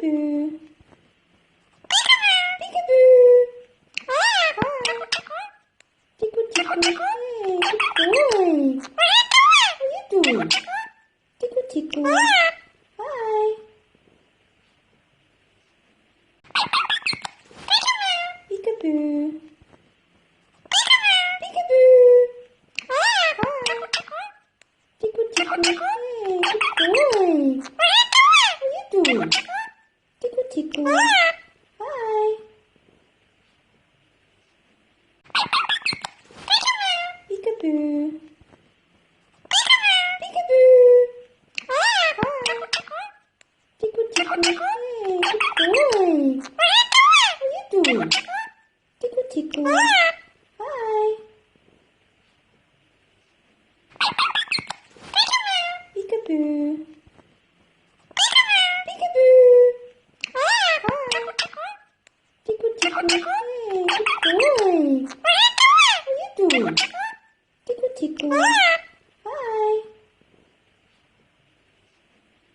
Peekaboo. Peekaboo. Hi. Tickle, tickle. Hey, good boy. What are you doing? Tickle, tickle. Hi. Peekaboo. Peekaboo. Hi. Tickle, tickle. Hey, good boy. What are you doing? Tickle, tickle. Hi. Peekaboo. Peekaboo. Hi. Tickle, tickle. Hey, good boy. What are you doing? Tickle, tickle. Hi. Peekaboo. Peekaboo. Hi. Tickle, tickle. Hey, good boy. What are you doing?